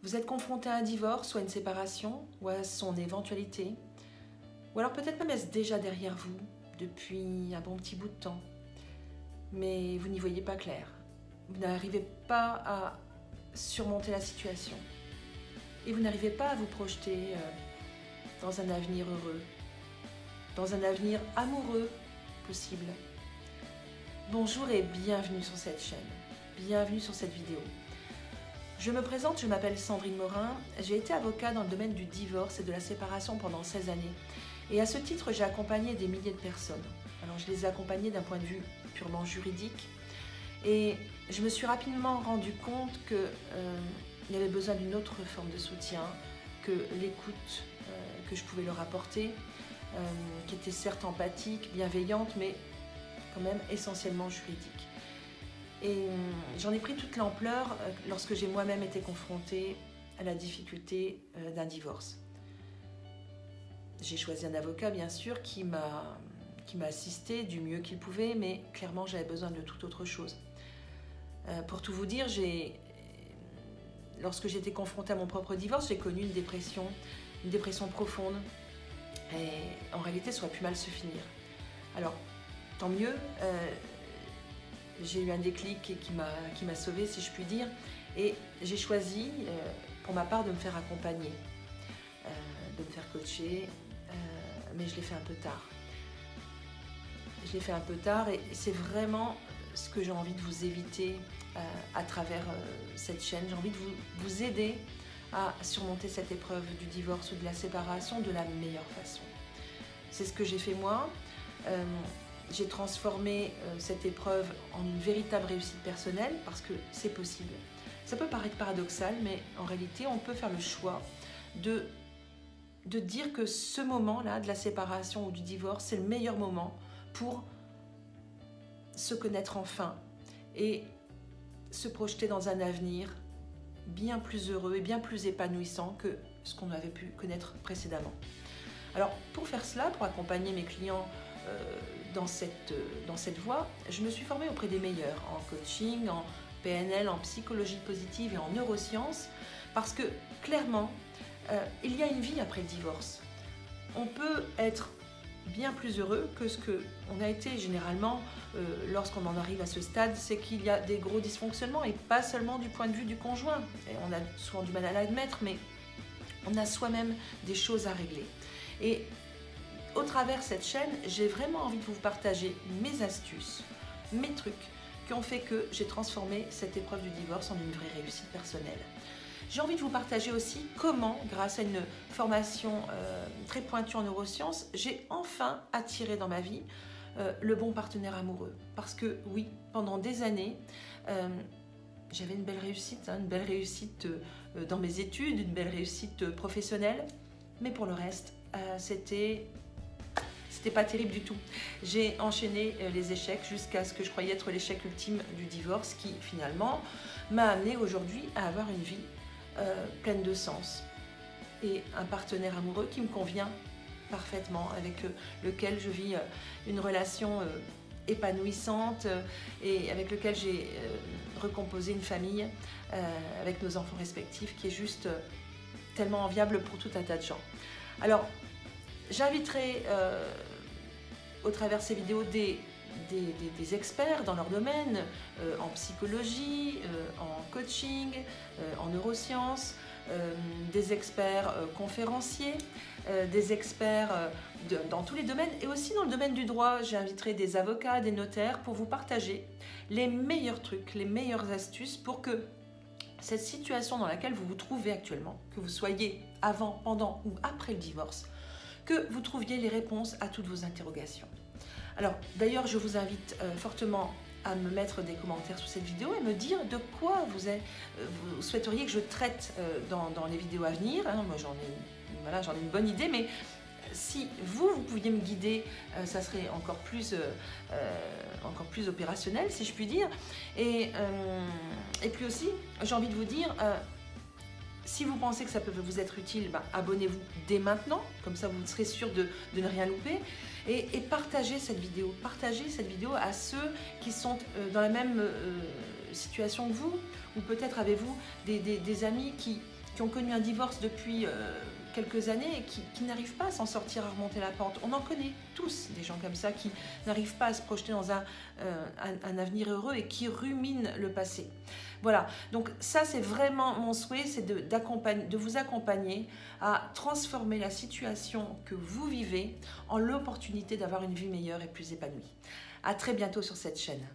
Vous êtes confronté à un divorce, soit une séparation, ou à son éventualité, ou alors peut-être même est-ce déjà derrière vous depuis un bon petit bout de temps, mais vous n'y voyez pas clair. Vous n'arrivez pas à surmonter la situation et vous n'arrivez pas à vous projeter dans un avenir heureux, dans un avenir amoureux possible. Bonjour et bienvenue sur cette chaîne, bienvenue sur cette vidéo. Je me présente, je m'appelle Sandrine Morin, j'ai été avocat dans le domaine du divorce et de la séparation pendant 16 années. Et à ce titre, j'ai accompagné des milliers de personnes. Alors je les ai accompagnées d'un point de vue purement juridique. Et je me suis rapidement rendu compte qu'il y avait besoin d'une autre forme de soutien que l'écoute que je pouvais leur apporter, qui était certes empathique, bienveillante, mais quand même essentiellement juridique. Et j'en ai pris toute l'ampleur lorsque j'ai moi-même été confrontée à la difficulté d'un divorce. J'ai choisi un avocat, bien sûr, qui m'a assisté du mieux qu'il pouvait, mais clairement, j'avais besoin de toute autre chose. Pour tout vous dire, lorsque j'étais confrontée à mon propre divorce, j'ai connu une dépression profonde. Et en réalité, ça aurait pu mal se finir. Alors, tant mieux. J'ai eu un déclic qui m'a sauvée, si je puis dire, et j'ai choisi, pour ma part, de me faire accompagner, de me faire coacher, mais je l'ai fait un peu tard. Je l'ai fait un peu tard et c'est vraiment ce que j'ai envie de vous éviter à travers cette chaîne. J'ai envie de vous aider à surmonter cette épreuve du divorce ou de la séparation de la meilleure façon. C'est ce que j'ai fait moi. J'ai transformé cette épreuve en une véritable réussite personnelle parce que c'est possible. Ça peut paraître paradoxal, mais en réalité, on peut faire le choix de dire que ce moment-là, de la séparation ou du divorce, c'est le meilleur moment pour se connaître enfin et se projeter dans un avenir bien plus heureux et bien plus épanouissant que ce qu'on avait pu connaître précédemment. Alors, pour faire cela, pour accompagner mes clients dans cette voie, je me suis formée auprès des meilleurs en coaching, en PNL, en psychologie positive et en neurosciences parce que clairement, il y a une vie après le divorce. On peut être bien plus heureux que ce qu'on a été généralement lorsqu'on en arrive à ce stade, c'est qu'il y a des gros dysfonctionnements et pas seulement du point de vue du conjoint. Et on a souvent du mal à l'admettre, mais on a soi-même des choses à régler. Et au travers de cette chaîne, j'ai vraiment envie de vous partager mes astuces, mes trucs qui ont fait que j'ai transformé cette épreuve du divorce en une vraie réussite personnelle. J'ai envie de vous partager aussi comment, grâce à une formation très pointue en neurosciences, j'ai enfin attiré dans ma vie le bon partenaire amoureux. Parce que oui, pendant des années, j'avais une belle réussite dans mes études, une belle réussite professionnelle, mais pour le reste, c'était pas terrible du tout. J'ai enchaîné les échecs jusqu'à ce que je croyais être l'échec ultime du divorce qui finalement m'a amené aujourd'hui à avoir une vie pleine de sens et un partenaire amoureux qui me convient parfaitement, avec lequel je vis une relation épanouissante et avec lequel j'ai recomposé une famille avec nos enfants respectifs qui est juste tellement enviable pour tout un tas de gens. Alors, j'inviterai au travers de ces vidéos des experts dans leur domaine, en psychologie, en coaching, en neurosciences, des experts conférenciers, des experts dans tous les domaines et aussi dans le domaine du droit. J'inviterai des avocats, des notaires pour vous partager les meilleurs trucs, les meilleures astuces pour que cette situation dans laquelle vous vous trouvez actuellement, que vous soyez avant, pendant ou après le divorce, que vous trouviez les réponses à toutes vos interrogations. Alors d'ailleurs, je vous invite fortement à me mettre des commentaires sous cette vidéo et me dire de quoi vous souhaiteriez que je traite dans les vidéos à venir. Moi j'en ai une bonne idée, mais si vous pouviez me guider, ça serait encore plus opérationnel, si je puis dire. Et puis aussi, j'ai envie de vous dire, si vous pensez que ça peut vous être utile, abonnez-vous dès maintenant, comme ça vous serez sûr de ne rien louper. Et partagez cette vidéo à ceux qui sont dans la même situation que vous, ou peut-être avez-vous des amis qui qui ont connu un divorce depuis quelques années et qui n'arrivent pas à s'en sortir, à remonter la pente. On en connaît tous des gens comme ça qui n'arrivent pas à se projeter dans un avenir heureux et qui ruminent le passé. Voilà, donc ça c'est vraiment mon souhait, c'est de vous accompagner à transformer la situation que vous vivez en l'opportunité d'avoir une vie meilleure et plus épanouie. À très bientôt sur cette chaîne.